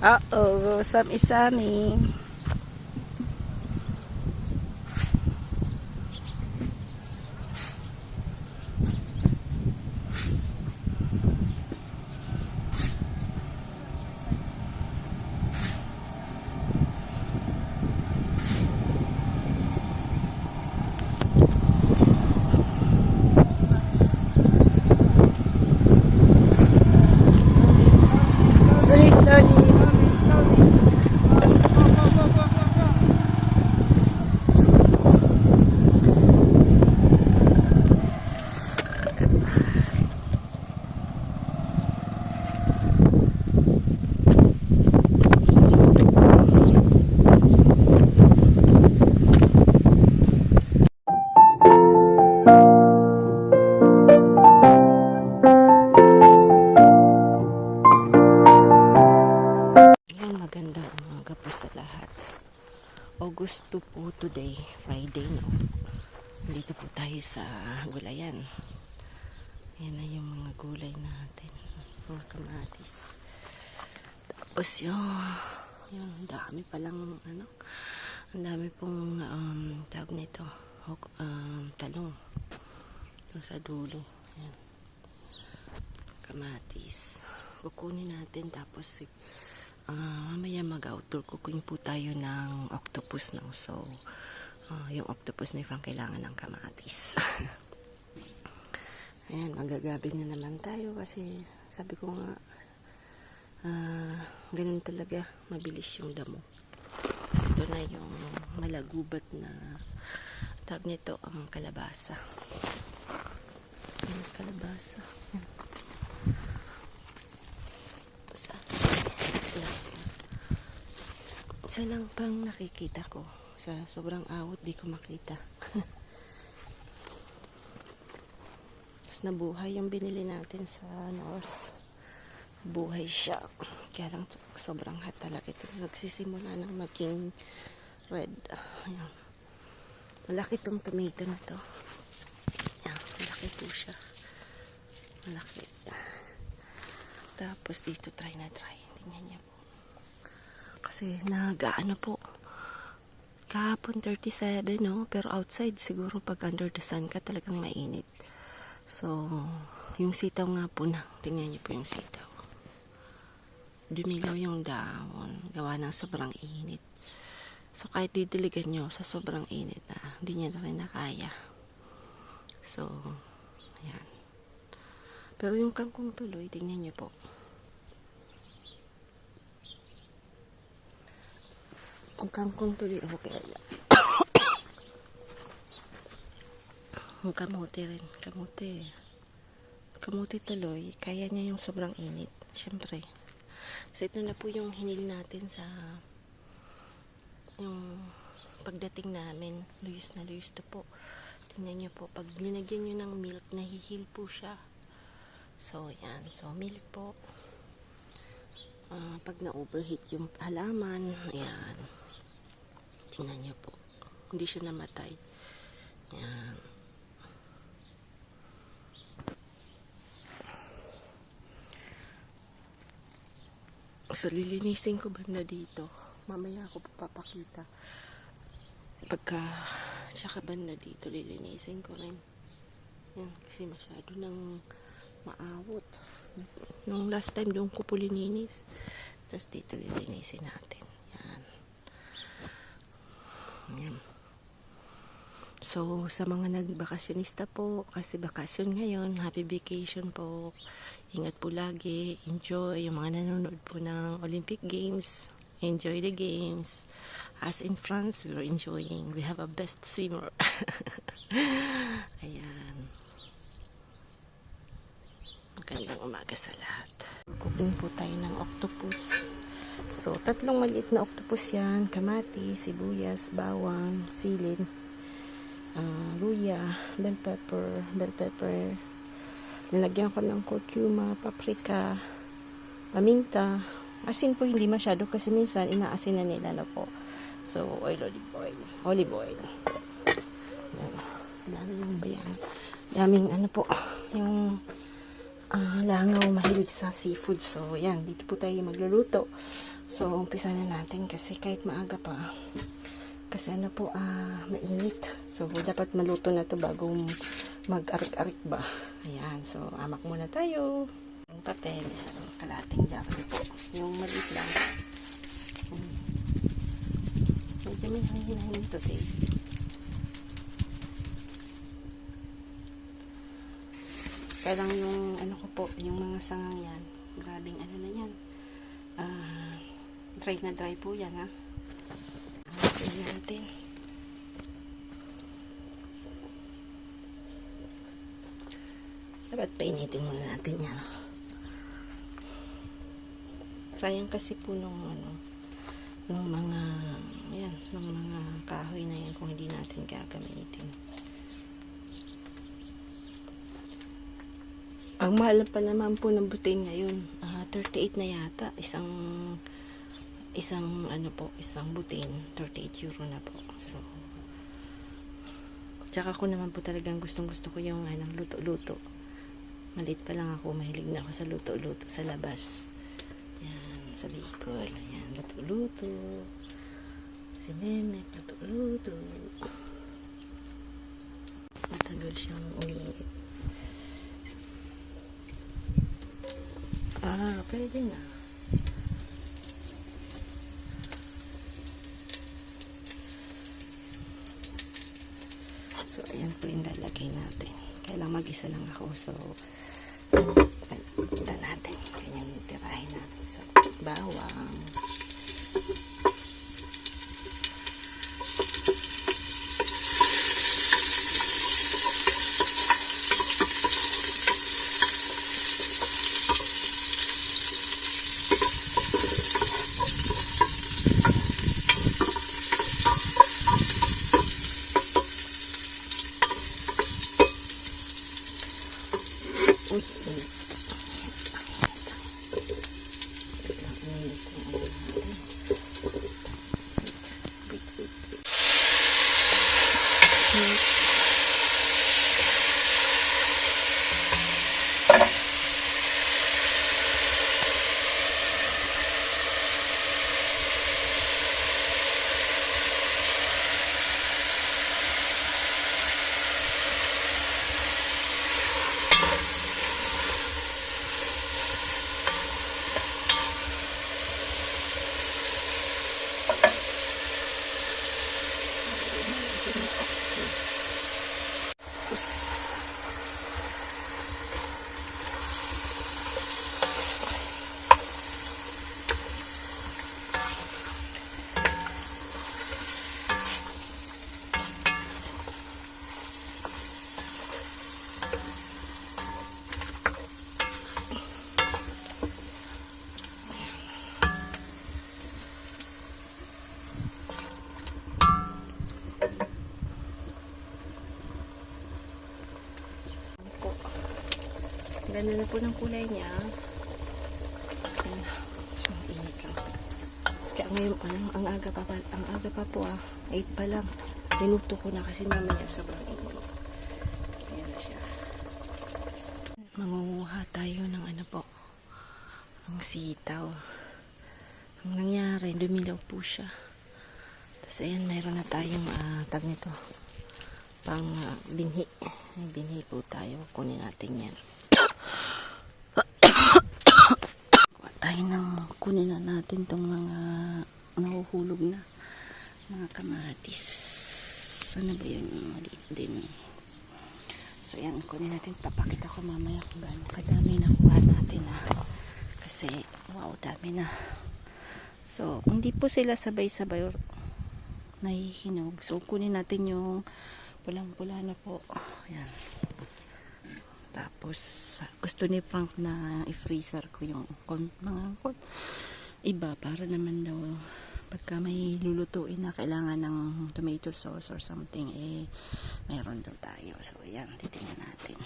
Uh-oh, sami-sami. Slowly, slowly. Ayan, magandang umaga po sa lahat. August 2 po today, Friday, no? Dito po tayo sa gulayan. Ayan na yung mga gulay natin. Mga kamatis. Tapos yung dami palang, ang dami pong tawag nito, talong. Yung sa dulo. Ayan. Kamatis. Kukunin natin tapos mamaya mag-outdoor cooking po tayo ng octopus, no? So yung octopus na yung kailangan ng kamatis. Ayan, magagabi na naman tayo kasi sabi ko nga ganun talaga, mabilis yung damo. So ito na yung malagubat na tawag nito, ang kalabasa. Ayan, kalabasa. Ayan. Isa lang pang nakikita ko. Sa sobrang awot, di ko makita. Tapos nabuhay yung binili natin sa North. Buhay siya. Kaya lang sobrang hot talaga ito. Nagsisimula ng maging red. Ayan. Malaki tong tomato na to. Ayan, malaki po siya. Malaki. Tapos dito try. Tingnan niya po. Kasi nagaano po. Kahapon 37, no? Pero outside siguro pag under the sun ka talagang mainit. So, yung sitaw nga po na. Tingnan niyo po yung sitaw. Dumilaw yung dahon. Gawa ng sobrang init. So, kahit didiligan nyo sa sobrang init na, hindi niya na rin nakaya. So, ayan. Pero yung kangkong tuloy, tingnan niyo po. Ang kangkong tuloy, okay. Ang kamote rin. Kamote tuloy, kaya niya yung sobrang init. Siyempre. So, ito na po yung hinil natin sa yung pagdating namin. Luyos na luyos to po. Tingnan nyo po. Pag linagyan nyo ng milk, nahihil po siya. So, yan. So, milk po. Pag na-overheat yung halaman, ayan. Tingnan niyo po. Hindi siya namatay. Ayan. So, lilinisin ko banda dito. Mamaya ako papakita. Tsaka banda dito, lilinisin ko rin. Yan, kasi masyado nang maawot. Nung last time, doon ko po lininis. Tapos dito lilinisin natin. Yan. So, sa mga nagbakasyonista po, kasi bakasyon ngayon, happy vacation po. Ingat po lagi, enjoy. Yung mga nanonood po ng Olympic Games, enjoy the games. As in France, we're enjoying. We have a best swimmer. Ayan. Magandang umaga sa lahat. Cooking po tayo ng octopus. So, 3 maliit na octopus yan. Kamatis, sibuyas, bawang, silin, luya, bell pepper. Nilagyan ko ng curcuma, paprika, paminta. Asin po hindi masyado kasi minsan inaasin na nila na po. So, olive oil. Dami yung bayan. Daming po, yung langaw mahilig sa seafood. So, yan, dito po tayo magluluto. So, umpisa na natin kasi kahit maaga pa. Kasi ano po, mainit. So, dapat maluto na to bago mag-arik-arik ba. Ayan. So, amak muna tayo. Yung papel, isang kalating jar po. Yung maliit lang. Medyo may hangin-hangin today. Kaya lang yung ano ko po, yung mga sangang yan. Grabing ano na yan. Dry na dry po yan ha. Tingnan natin. Dapat painitin muna natin yan. Sayang kasi po nung mga kahoy na yan kung hindi natin gagamitin. Ang mahal pa naman po ng butin ngayon. 38 na yata. Isang butin. 38 euro na po. So, tsaka ko naman po talagang gustong gusto ko yung luto-luto. Maliit pa lang ako. Mahilig na ako sa luto-luto sa labas. Yan. Sa Bicol. Yan. Luto-luto. Si Memet. Luto-luto. Matagal siyang umiinit. Pwede na. So, ayan po yung lalagay natin. Kailang mag-isa lang ako. So, ito natin. Ganyan yung tirahin natin. So, bawang. Ganda na po ng kulay niya. Ayan. So, init lang. Kaya ngayon, ang aga pa po 8 pa lang. Minuto ko na kasi mamaya sobrang init. Ayan na siya. Mangunguha tayo ng ang sitaw. Ang nangyari, dumilaw po siya. Tapos ayan, mayroon na tayong tag nito. Pang binhi. Binhi po tayo. Kunin natin yan. Kunin na natin tong mga nahuhulog na mga kamatis. Sana ba yun? Maliit din. So yan, kunin natin. Papakita ko mamaya kung gaano kadami nakuha natin kasi wow, dami na. So hindi po sila sabay-sabay nahihinog. So kunin natin yung pulang-pula na po. Yan. Tapos, gusto ni Frank na i-freezer ko yung mga iba para naman daw pagka may lulutuin na kailangan ng tomato sauce or something, mayroon daw tayo. So, ayan, titingnan natin.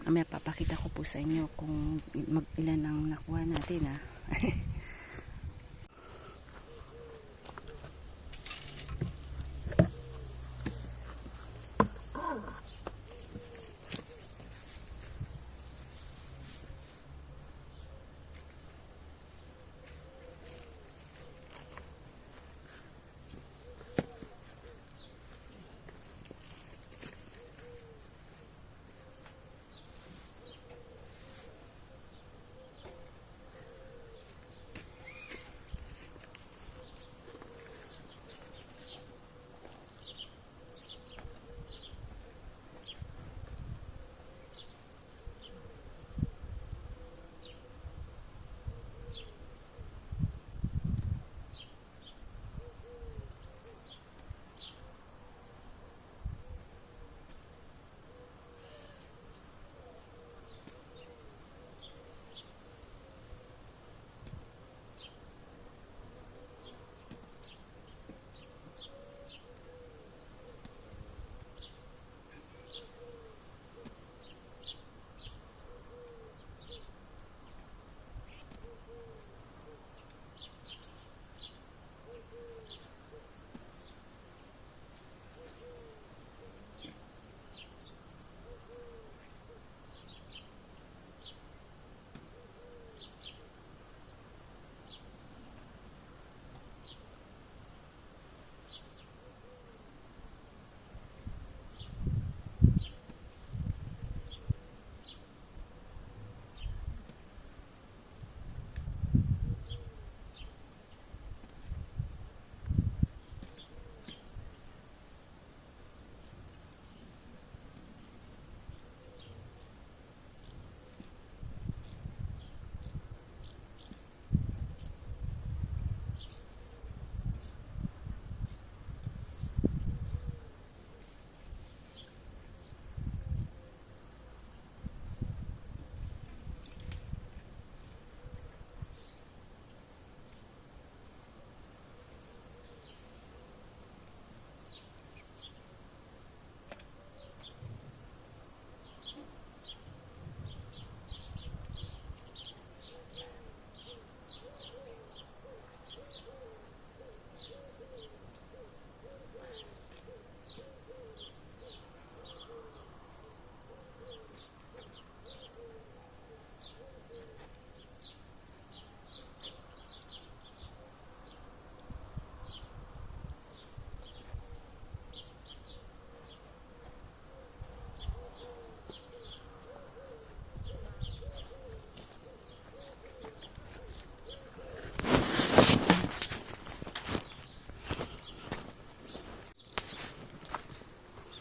Mamaya papakita ko po sa inyo kung ilan ang nakuha natin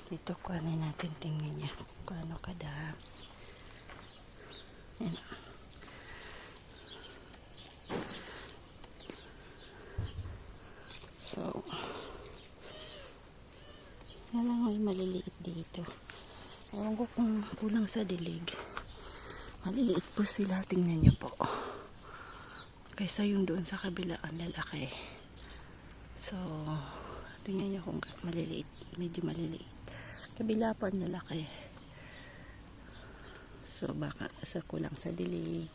Dito kuhanin natin, tingnan niya kung ano kadami. Yan. So, yan lang may maliliit dito. Ewan ko kung kulang sa dilig. Maliliit po sila, tingnan niyo po. Kaysa yung doon sa kabila ang lalaki. So, tingnan niyo kung maliliit, medyo maliliit. Kabila po ang lalaki. So, baka sa kulang sa dilig.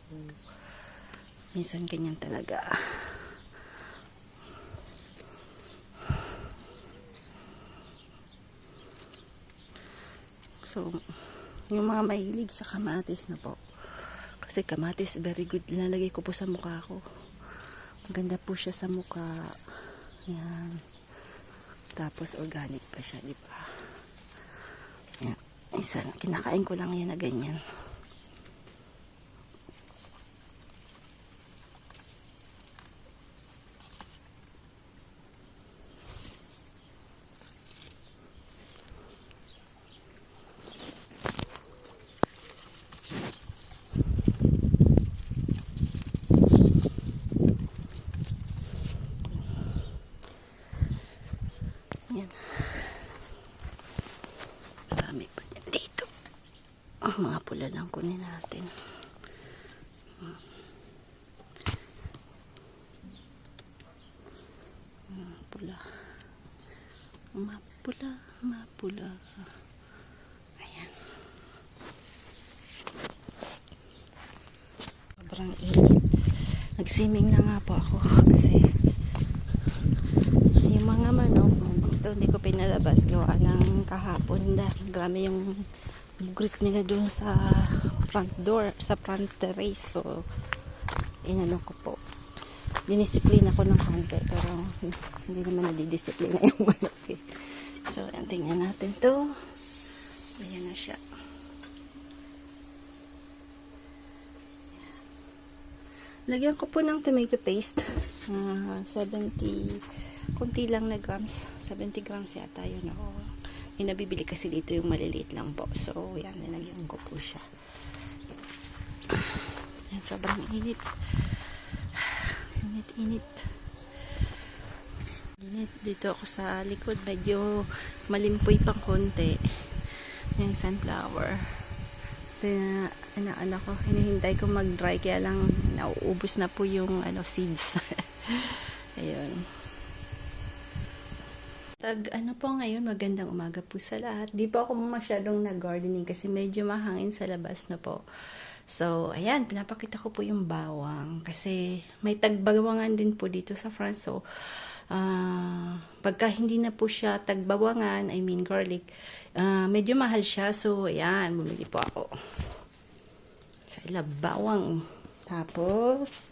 Minsan ganyan talaga. So, yung mga mahilig sa kamatis na po. Kasi kamatis, very good. Nilalagay ko po sa mukha ko. Maganda po siya sa mukha. Yan. Tapos, organic pa siya, di ba? Yan. Isa, kinakain ko lang yan na ganyan. Yan. Marami pa yan dito. Mga pula lang kunin natin. Pula. Mapula. Mapula. Ayan. Sobrang init. Nag-swimming na nga po ako kasi yung mga manok dito hindi ko pinalabas gawa ng kahapon grabe yung grit nila doon sa front door, sa front terrace. So inano ko po, dinisiplina ko ng konti pero hindi naman nadidisiplina yung manok eh. So tingnan natin to. Ayan na siya. Lagyan ko po ng tomato paste. 70, kunti lang na grams. 70 grams yata yun. Yung nabibili kasi dito yung maliliit lang po. So, yan. Nilagyan ko po siya. Yan, sobrang init. Init. Init. Dito ako sa likod. Medyo malimpoy pang konti. Yung sunflower. Anak ko, hinihintay ko mag-dry kaya lang nauubos na po yung seeds. Ayun. Ano po ngayon, magandang umaga po sa lahat. Di po ako masyadong nag-gardening kasi medyo mahangin sa labas na po. So, ayan, pinapakita ko po yung bawang kasi may tagbawangan din po dito sa France. So, pagka hindi na po siya tagbawangan, I mean garlic, medyo mahal siya. So, ayan, bumili po ako sa bawang. Tapos,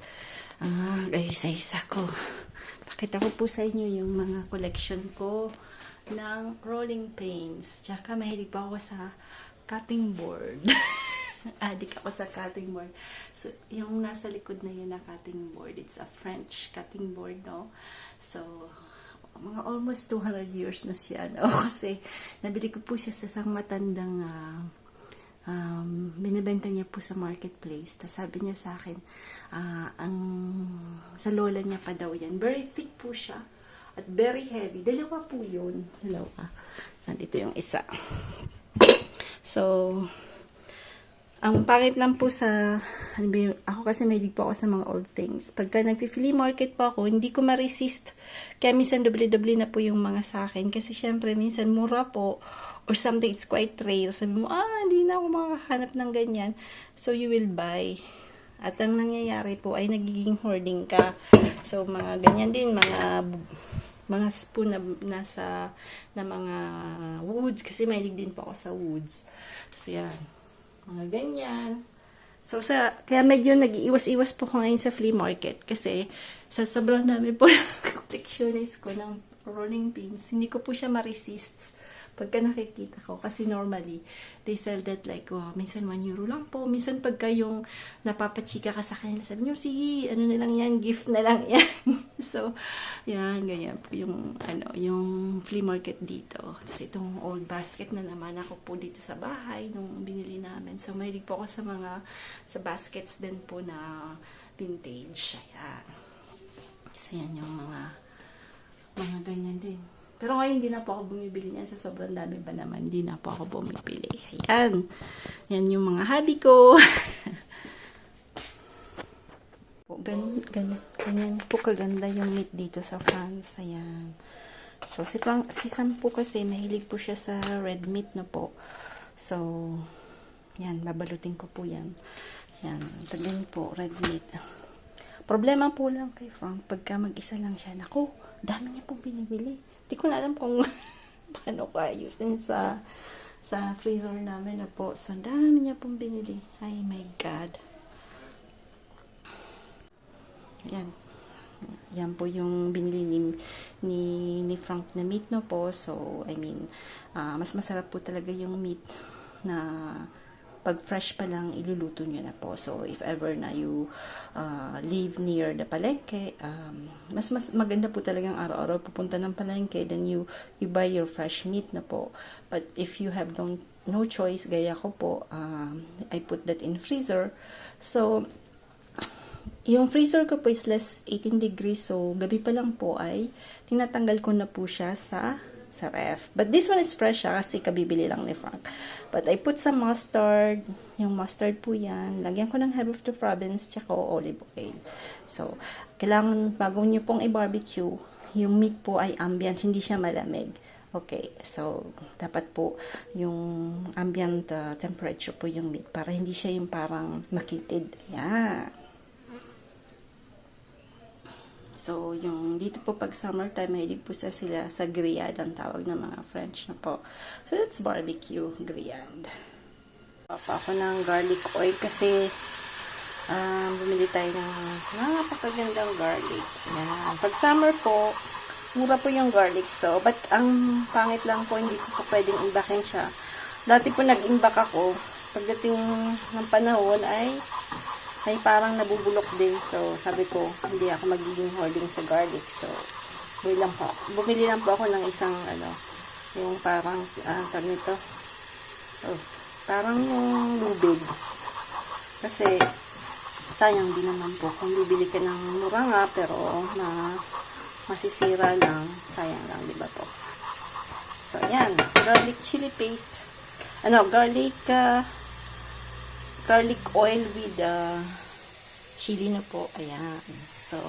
isa-isa ko. Pakita ko po sa inyo yung mga collection ko ng rolling pins. Tsaka mahilig pa ako sa cutting board. Adik ako sa cutting board. So, yung nasa likod na yun na cutting board, it's a French cutting board, no? So, mga almost 200 years na siya, no? Kasi, nabili ko po siya sa isang matandang binibenta niya po sa marketplace. Tapos sabi niya sa akin, sa lola niya pa daw yan. Very thick po siya. At very heavy. Dalawa po yun. Dalawa. Nandito yung isa. So, ang pangit lang po sa, ako kasi mahilig po ako sa mga old things. Pagka nagpi-flea market po ako, hindi ko ma-resist. Kaya minsan doble-doble na po yung mga sa akin. Kasi syempre, minsan mura po. Or something, it's quite rare. Sabi mo, hindi na ako makakahanap ng ganyan. So, you will buy. At ang nangyayari po ay nagiging hoarding ka. So, mga ganyan din, mga spoon na nasa na mga woods. Kasi mahilig din po ako sa woods. So, yan. Mga ganyan. So, kaya medyo nag-iwas-iwas po ko ngayon sa flea market. Kasi, sa sobrang dami po ng collectionist ko ng rolling pins, hindi ko po siya ma-resist. Pagka nakikita ko, kasi normally, they sell that like, minsan 1 euro lang po. Minsan pagka yung napapachika ka sa kanila, sabi nyo, sige, ano na lang yan, gift na lang yan. So, yan, ganyan po yung, yung flea market dito. Tapos itong old basket na naman ako po dito sa bahay, nung binili namin. So, mahilig po ako sa baskets din po na vintage. Ayan. So, yan yung mga ganyan din. Pero ngayon, hindi na po ako bumibili niyan. Sa sobrang dami pa naman, hindi na po ako bumibili. Ayan. Yan yung mga hobby ko. Ganyan po kaganda yung meat dito sa France. Ayan. So, si Sam po kasi, mahilig po siya sa red meat na po. So, yan. Babalutin ko po yan. Yan. Ganyan po, red meat. Problema po lang kay Frank, pagka mag-isa lang siya, naku, dami niya pong binibili. Di ko na alam kung paano ko ayusin sa freezer namin na po. So, dami niya pong binili. Ay, my God. Yan. Yan po yung binili ni Frank na meat no po. So, I mean, mas masarap po talaga yung meat na pag fresh pa lang, iluluto nyo na po. So, if ever na you live near the palengke, mas maganda po talagang araw-araw pupunta ng palengke, then you buy your fresh meat na po. But if you have no choice, gaya ko po, I put that in freezer. So, yung freezer ko po is less 18 degrees. So, gabi pa lang po ay tinatanggal ko na po siya sa ref. But this one is fresh kasi kabibili lang ni Frank. But I put some mustard. Yung mustard po yan. Lagyan ko ng herb of the province tsaka olive oil. So, kailangan bago nyo pong i-barbecue, yung meat po ay ambient, hindi siya malamig. Okay, so, dapat po yung ambient temperature po yung meat para hindi siya yung parang makitid. Ayan. So, yung dito po pag summertime, mahilig po sila sa grillade, ang tawag ng mga French na po. So, that's barbecue grillade. Papa ako ng garlic oil kasi bumili tayo ng napakagandang garlic. Yan. Pag summer po, mura po yung garlic. So, but ang pangit lang po, hindi ko po pwedeng imbakin siya. Dati po nag-imbak ako. Pagdating ng panahon ay parang nabubulok din. So, sabi ko, hindi ako magiging hoarding sa garlic. So, bumili lang po ako ng isang, yung parang, tag nito. Parang yung lubid. Kasi, sayang din naman po. Kung bibili ka ng mura nga, pero masisira lang. Sayang lang, di ba po? So, yan. Garlic chili paste. Garlic oil with chili na po. Ayan. So,